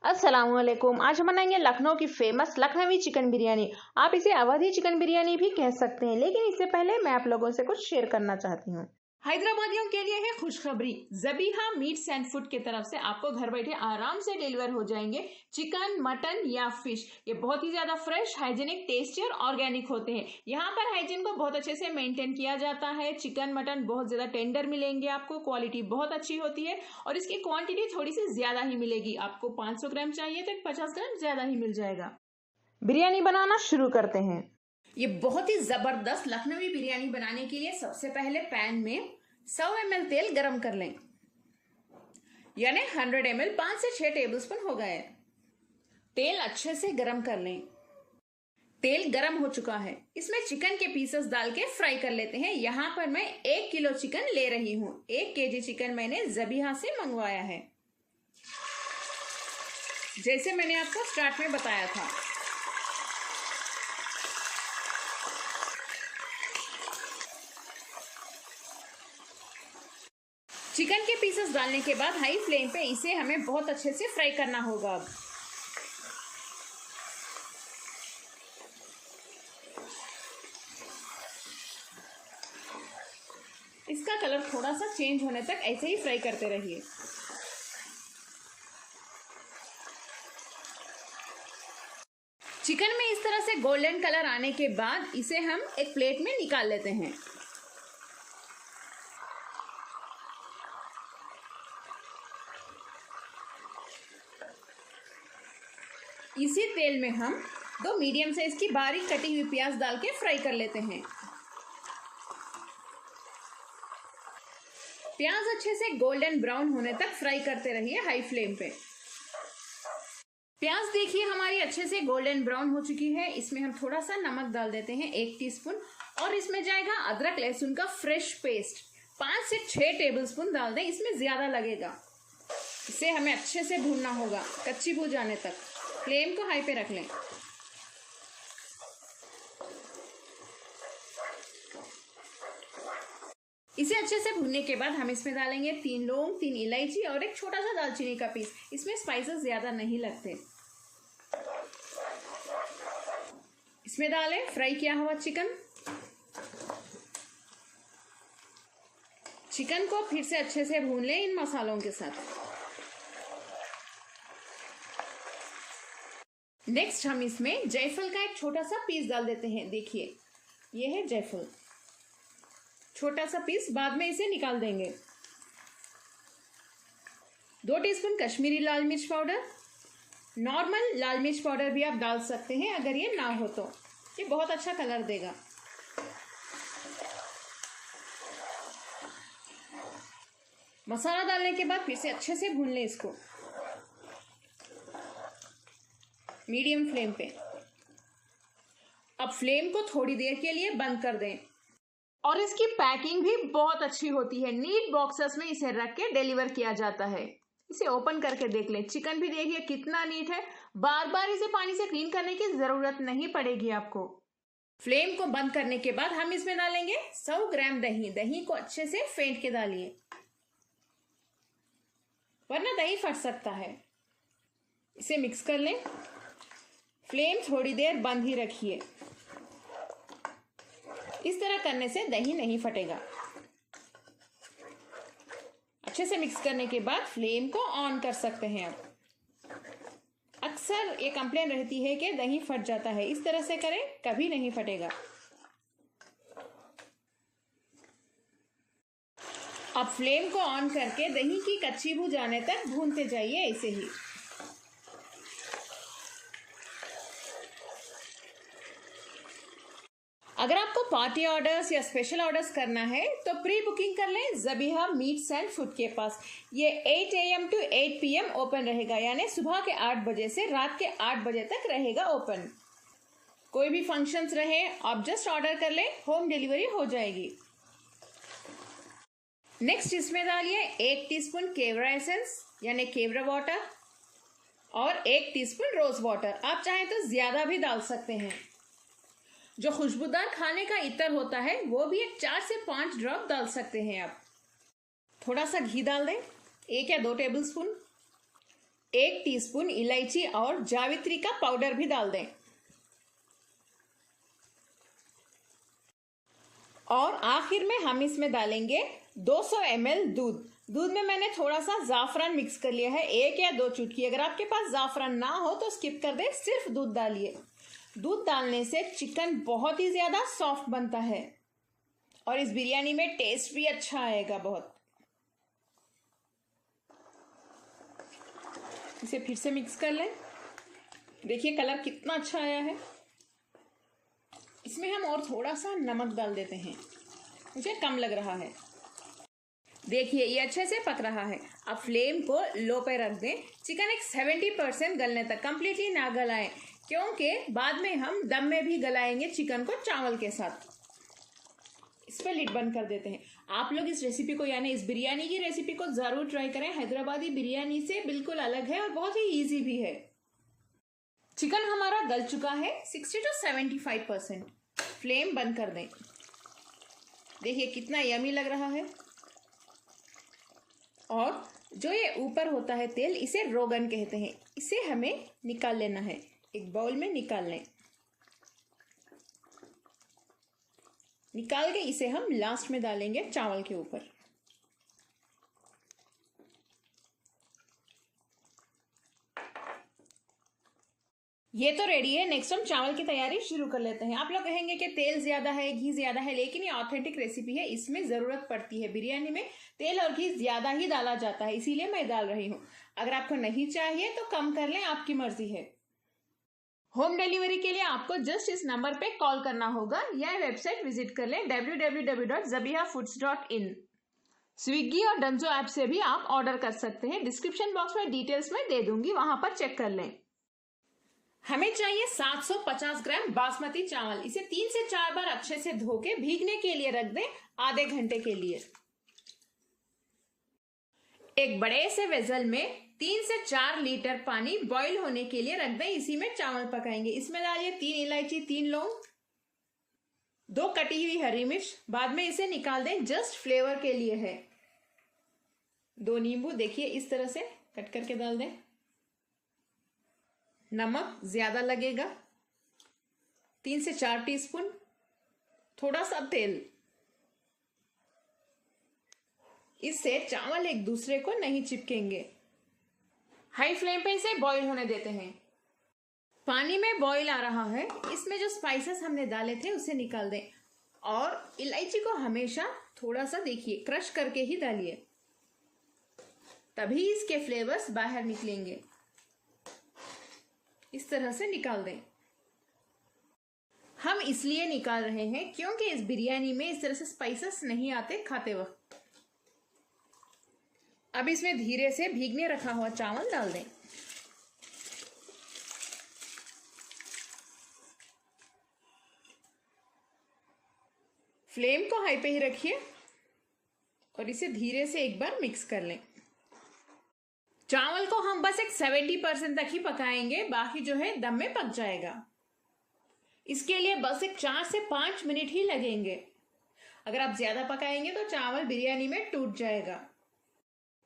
अस्सलामुअलैकुम। आज हम बनाएंगे लखनऊ की फेमस लखनवी चिकन बिरयानी। आप इसे अवधी चिकन बिरयानी भी कह सकते हैं, लेकिन इससे पहले मैं आप लोगों से कुछ शेयर करना चाहती हूँ। हैदराबादियों के लिए है खुशखबरी। ज़बीहा मीट्स एंड फूड की तरफ से आपको घर बैठे आराम से डिलीवर हो जाएंगे चिकन, मटन या फिश। ये बहुत ही ज्यादा फ्रेश, हाइजीनिक, टेस्टी और ऑर्गेनिक होते हैं। यहाँ पर हाइजीन को बहुत अच्छे से मेंटेन किया जाता है। चिकन मटन बहुत ज्यादा टेंडर मिलेंगे आपको, क्वालिटी बहुत अच्छी होती है और इसकी क्वांटिटी थोड़ी सी ज्यादा ही मिलेगी। आपको 500 ग्राम चाहिए तो 50 ग्राम ज्यादा ही मिल जाएगा। बिरयानी बनाना शुरू करते हैं। ये बहुत ही जबरदस्त लखनवी बिरयानी बनाने के लिए सबसे पहले पैन में 100 ml तेल गरम कर लें, यानी 100 ml 5 से 6 टेबलस्पून हो गए। तेल अच्छे से गरम कर लें। तेल गरम हो चुका है, इसमें चिकन के पीसेस डाल के फ्राई कर लेते हैं। यहाँ पर मैं 1 किलो चिकन ले रही हूँ। 1 केजी चिकन मैंने ज़बीहा से मंगवाया है, जैसे मैंने आपको स्टार्ट में बताया था। चिकन के पीसेस डालने के बाद हाई फ्लेम पे इसे हमें बहुत अच्छे से फ्राई करना होगा। अब इसका कलर थोड़ा सा चेंज होने तक ऐसे ही फ्राई करते रहिए। चिकन में इस तरह से गोल्डन कलर आने के बाद इसे हम एक प्लेट में निकाल लेते हैं। इसी तेल में हम 2 मीडियम साइज की बारीक कटी हुई प्याज डाल के फ्राई कर लेते हैं। प्याज अच्छे से गोल्डन ब्राउन होने तक फ्राई करते रहिए हाई फ्लेम पे। प्याज देखिए हमारी अच्छे से गोल्डन ब्राउन हो चुकी है। इसमें हम थोड़ा सा नमक डाल देते हैं, 1 टीस्पून, और इसमें जाएगा अदरक लहसुन का फ्रेश पेस्ट 5 से 6 टेबलस्पून डाल दें, इसमें ज्यादा लगेगा। इसे हमें अच्छे से भूनना होगा कच्ची भून जाने तक। फ्लेम को हाई पे रख लें। इसे अच्छे से भूनने के बाद हम इसमें डालेंगे 3 लौंग, 3 इलायची और एक छोटा सा दालचीनी का पीस। इसमें स्पाइसेस ज्यादा नहीं लगते। इसमें डालें फ्राई किया हुआ चिकन। चिकन को फिर से अच्छे से भून लें इन मसालों के साथ। नेक्स्ट हम इसमें जायफल का एक छोटा सा पीस डाल देते हैं। देखिए ये है जायफल, छोटा सा पीस, बाद में इसे निकाल देंगे। 2 टीस्पून कश्मीरी लाल मिर्च पाउडर। नॉर्मल लाल मिर्च पाउडर भी आप डाल सकते हैं अगर ये ना हो तो, ये बहुत अच्छा कलर देगा। मसाला डालने के बाद फिर से अच्छे से भून लें इसको मीडियम फ्लेम पे। अब फ्लेम को थोड़ी देर के लिए बंद कर दें। और इसकी पैकिंग भी बहुत अच्छी होती है। नीट बॉक्सेस में इसे रख के डिलीवर किया जाता है। इसे ओपन करके देख लें। चिकन भी देखिए कितना नीट है। बार बार इसे पानी से क्लीन करने की जरूरत नहीं पड़ेगी आपको। फ्लेम को बंद करने के बाद हम इसमें डालेंगे 100 ग्राम दही। दही को अच्छे से फेंट के डालिए, वरना दही फट सकता है। इसे मिक्स कर लें। फ्लेम थोड़ी देर बंद ही रखिए। इस तरह करने से दही नहीं फटेगा। अच्छे से मिक्स करने के बाद फ्लेम को ऑन कर सकते हैं। अब अक्सर ये कंप्लेन रहती है कि दही फट जाता है। इस तरह से करें, कभी नहीं फटेगा। अब फ्लेम को ऑन करके दही की कच्ची बू जाने तक भूनते जाइए ऐसे ही। अगर आपको पार्टी ऑर्डर्स या स्पेशल ऑर्डर्स करना है तो प्री बुकिंग कर लें ज़बीहा मीट्स एंड फूड के पास। ये 8 AM to 8 PM ओपन रहेगा, यानी सुबह के 8 बजे से रात के 8 बजे तक रहेगा ओपन। कोई भी फंक्शंस रहे, आप जस्ट ऑर्डर कर लें, होम डिलीवरी हो जाएगी। नेक्स्ट इसमें डालिए 1 टीस्पून केवड़ा एसेंस यानी केवड़ा वाटर और 1 टीस्पून रोज वाटर। आप चाहें तो ज्यादा भी डाल सकते हैं। जो खुशबूदार खाने का इत्र होता है वो भी एक 4 से 5 ड्रॉप डाल सकते हैं आप। थोड़ा सा घी डाल दें, 1 या 2 टेबलस्पून। 1 टीस्पून इलायची और जावित्री का पाउडर भी डाल दें। और आखिर में हम इसमें डालेंगे 200 ml दूध। दूध में मैंने थोड़ा सा जाफरान मिक्स कर लिया है, 1 या 2 चुटकी। अगर आपके पास जाफरान ना हो तो स्किप कर दें, सिर्फ दूध डालिए। दूध डालने से चिकन बहुत ही ज्यादा सॉफ्ट बनता है और इस बिरयानी में टेस्ट भी अच्छा आएगा बहुत। इसे फिर से मिक्स कर लें। देखिए कलर कितना अच्छा आया है। इसमें हम और थोड़ा सा नमक डाल देते हैं, मुझे कम लग रहा है। देखिए ये अच्छे से पक रहा है। अब फ्लेम को लो पे रख दें। चिकन एक 70% गलने तक, कंप्लीटली ना गलाएं, क्योंकि बाद में हम दम में भी गलाएंगे चिकन को चावल के साथ। इस पर लिड बंद कर देते हैं। आप लोग इस रेसिपी को, यानी इस बिरयानी की रेसिपी को जरूर ट्राई करें। हैदराबादी बिरयानी से बिल्कुल अलग है और बहुत ही इजी भी है। चिकन हमारा गल चुका है 60 to 75%। फ्लेम बंद कर दें। देखिए कितना यमी लग रहा है। और जो ये ऊपर होता है तेल, इसे रोगन कहते हैं। इसे हमें निकाल लेना है, एक बाउल में निकाल लें। निकाल के इसे हम लास्ट में डालेंगे चावल के ऊपर। ये तो रेडी है। नेक्स्ट हम चावल की तैयारी शुरू कर लेते हैं। आप लोग कहेंगे कि तेल ज्यादा है, घी ज्यादा है, लेकिन ये ऑथेंटिक रेसिपी है, इसमें जरूरत पड़ती है। बिरयानी में तेल और घी ज्यादा ही डाला जाता है, इसीलिए मैं डाल रही हूँ। अगर आपको नहीं चाहिए तो कम कर लें, आपकी मर्जी है। होम डिलीवरी के लिए आपको जस्ट इस नंबर पे कॉल करना होगा या वेबसाइट विजिट कर लें www.zabihafoods.in। स्विगी और डंजो ऐप से भी आप ऑर्डर कर सकते हैं। डिस्क्रिप्शन बॉक्स में डिटेल्स में दे दूंगी, वहां पर चेक कर लें। हमें चाहिए 750 ग्राम बासमती चावल। इसे 3 से 4 बार अच्छे से धो के भीगने के लिए रख दें, आधे घंटे के लिए। एक बड़े से वेसल में 3 से 4 लीटर पानी बॉईल होने के लिए रख दें, इसी में चावल पकाएंगे। इसमें डालिए 3 इलायची, 3 लौंग, 2 कटी हुई हरी मिर्च। बाद में इसे निकाल दें, जस्ट फ्लेवर के लिए है। 2 नींबू देखिए इस तरह से कट करके डाल दें। नमक ज्यादा लगेगा, 3 से 4 टीस्पून। थोड़ा सा तेल। इससे चावल एक दूसरे को नहीं चिपकेंगे। हाई फ्लेम पे इसे बॉईल होने देते हैं। पानी में बॉईल आ रहा है, इसमें जो स्पाइसेस हमने डाले थे उसे निकाल दें। और इलायची को हमेशा थोड़ा सा देखिए क्रश करके ही डालिए, तभी इसके फ्लेवर्स बाहर निकलेंगे। इस तरह से निकाल दें। हम इसलिए निकाल रहे हैं क्योंकि इस बिरयानी में इस तरह से स्पाइसेस नहीं आते खाते वक्त। अब इसमें धीरे से भीगने रखा हुआ चावल डाल दें। फ्लेम को हाई पे ही रखिए और इसे धीरे से एक बार मिक्स कर लें। चावल को हम बस एक 70% तक ही पकाएंगे, बाकी जो है दम में पक जाएगा। इसके लिए बस एक 4 से 5 मिनट ही लगेंगे। अगर आप ज्यादा पकाएंगे तो चावल बिरयानी में टूट जाएगा।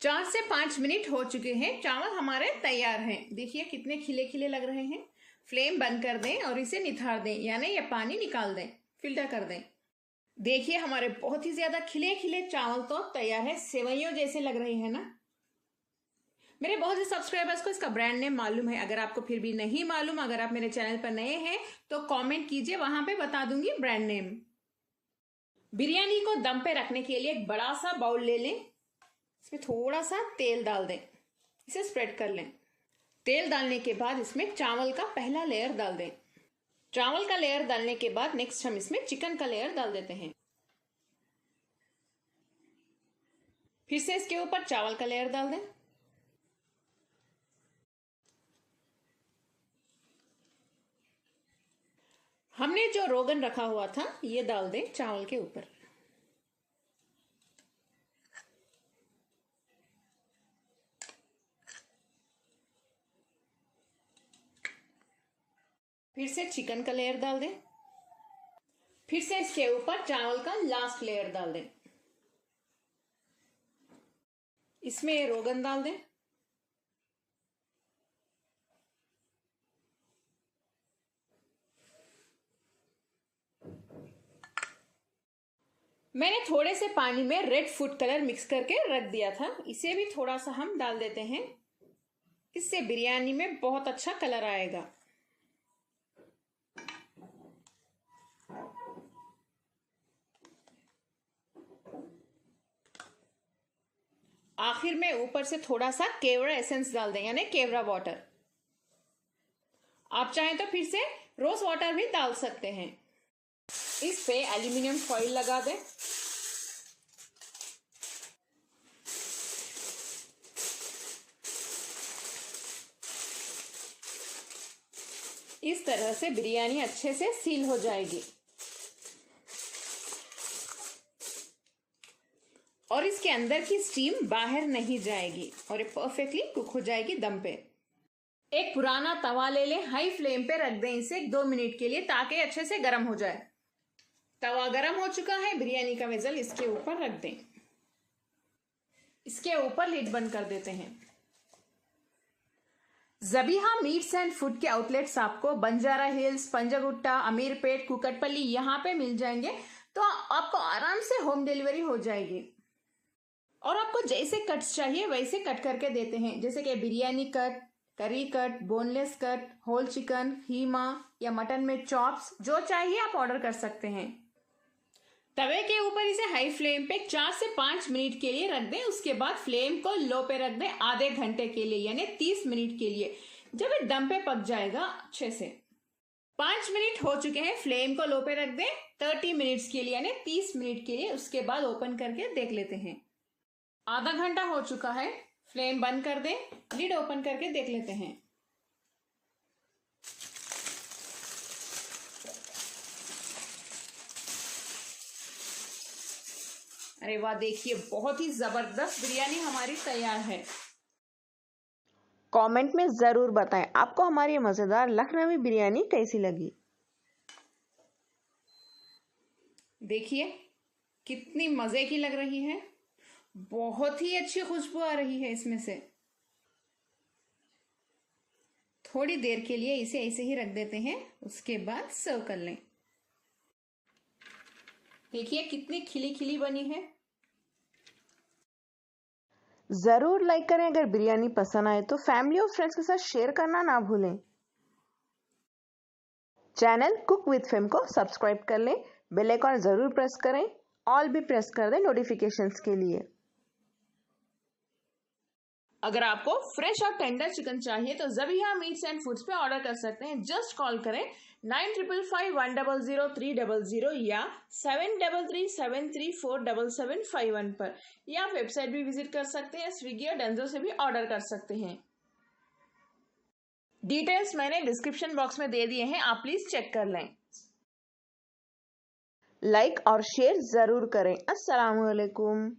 4 से 5 मिनट हो चुके हैं, चावल हमारे तैयार हैं। देखिए कितने खिले खिले लग रहे हैं। फ्लेम बंद कर दें और इसे निथार दें, यानी ये पानी निकाल दें, फिल्टर कर दें। देखिए हमारे बहुत ही ज्यादा खिले खिले चावल तो तैयार है, सेवइयों जैसे लग रहे हैं ना। मेरे बहुत से सब्सक्राइबर्स को इसका ब्रांड नेम मालूम है। अगर आपको फिर भी नहीं मालूम, अगर आप मेरे चैनल पर नए हैं तो कमेंट कीजिए, वहां पे बता दूंगी ब्रांड नेम। बिरयानी को दम पे रखने के लिए एक बड़ा सा बाउल ले लें, इसमें थोड़ा सा तेल डाल दें, इसे स्प्रेड कर लें। तेल डालने के बाद इसमें चावल का पहला लेयर डाल दें। चावल का लेयर डालने के बाद नेक्स्ट हम इसमें चिकन का लेयर डाल देते हैं। फिर से इसके ऊपर चावल का लेयर डाल दें। हमने जो रोगन रखा हुआ था ये डाल दें चावल के ऊपर। फिर से चिकन का लेयर डाल दें। फिर से इसके ऊपर चावल का लास्ट लेयर डाल दें। इसमें रोगन डाल दें। मैंने थोड़े से पानी में रेड फूड कलर मिक्स करके रख दिया था, इसे भी थोड़ा सा हम डाल देते हैं। इससे बिरयानी में बहुत अच्छा कलर आएगा। आखिर में ऊपर से थोड़ा सा केवड़ा एसेंस डाल दें, यानी केवड़ा वाटर। आप चाहें तो फिर से रोज वाटर भी डाल सकते हैं। इस पे एल्यूमिनियम फॉइल लगा दें। इस तरह से बिरयानी अच्छे से सील हो जाएगी और इसके अंदर की स्टीम बाहर नहीं जाएगी और ये परफेक्टली कुक हो जाएगी दम पे। एक पुराना तवा ले लें, हाई फ्लेम पे रख दें इसे 2 मिनट के लिए ताकि अच्छे से गर्म हो जाए। तवा गर्म हो चुका है, बिरयानी का वेसल इसके ऊपर रख दें। इसके ऊपर लिड बंद कर देते हैं। ज़बीहा मीट्स एंड फूड के आउटलेट्स आपको बंजारा हिल्स, पंजागुट्टा, अमीरपेट, कुकटपल्ली यहाँ पे मिल जाएंगे, तो आपको आराम से होम डिलीवरी हो जाएगी। और आपको जैसे कट्स चाहिए वैसे कट करके देते हैं, जैसे कि biryani cut, curry cut, boneless cut, whole chicken, कीमा या मटन में चॉप्स, जो चाहिए आप ऑर्डर कर सकते हैं। तवे के ऊपर इसे हाई फ्लेम पे 4 से 5 मिनट के लिए रख दें। उसके बाद फ्लेम को लो पे रख दें आधे घंटे के लिए, यानी 30 मिनट के लिए। जब ये दम पे पक जाएगा अच्छे से। 5 मिनट हो चुके हैं, फ्लेम को लो पे रख दें 30 मिनट्स के लिए, यानी 30 मिनट के लिए। उसके बाद ओपन करके देख लेते हैं। आधा घंटा हो चुका है, फ्लेम बंद कर दें, लिड ओपन करके देख लेते हैं। अरे वाह, देखिए बहुत ही जबरदस्त बिरयानी हमारी तैयार है। कमेंट में ज़रूर बताएं आपको हमारी मज़ेदार लखनवी बिरयानी कैसी लगी। देखिए कितनी मज़े की लग रही है, बहुत ही अच्छी खुशबू आ रही है इसमें से। थोड़ी देर के लिए इसे ऐसे ही रख देते हैं, उसके बाद सर्व कर लें। देखिए कितनी खिली खिली बनी है। ज़रूर लाइक करें, अगर बिरयानी पसंद आए तो फैमिली और फ्रेंड्स के साथ शेयर करना ना भूलें। चैनल कुक विद फेम को सब्सक्राइब कर लें, बेल आइकन ज़रूर प्रेस करें, ऑल भी प्रेस कर दें नोटिफिकेशंस के लिए। अगर आपको फ्रेश और टेंडर चिकन चाहिए तो ज़बीहा मीट्स एंड फूड्स पे ऑर्डर कर सकते हैं। जस्ट कॉल करें 9555100300 या 7337347751 पर, या वेबसाइट भी विजिट कर सकते हैं। स्विगी और डेंजो से भी ऑर्डर कर सकते हैं। डिटेल्स मैंने डिस्क्रिप्शन बॉक्स में दे दिए हैं, आप प्लीज चेक कर लें। लाइक और शेयर ज़रूर करें। अस्सलामुअलैकुम।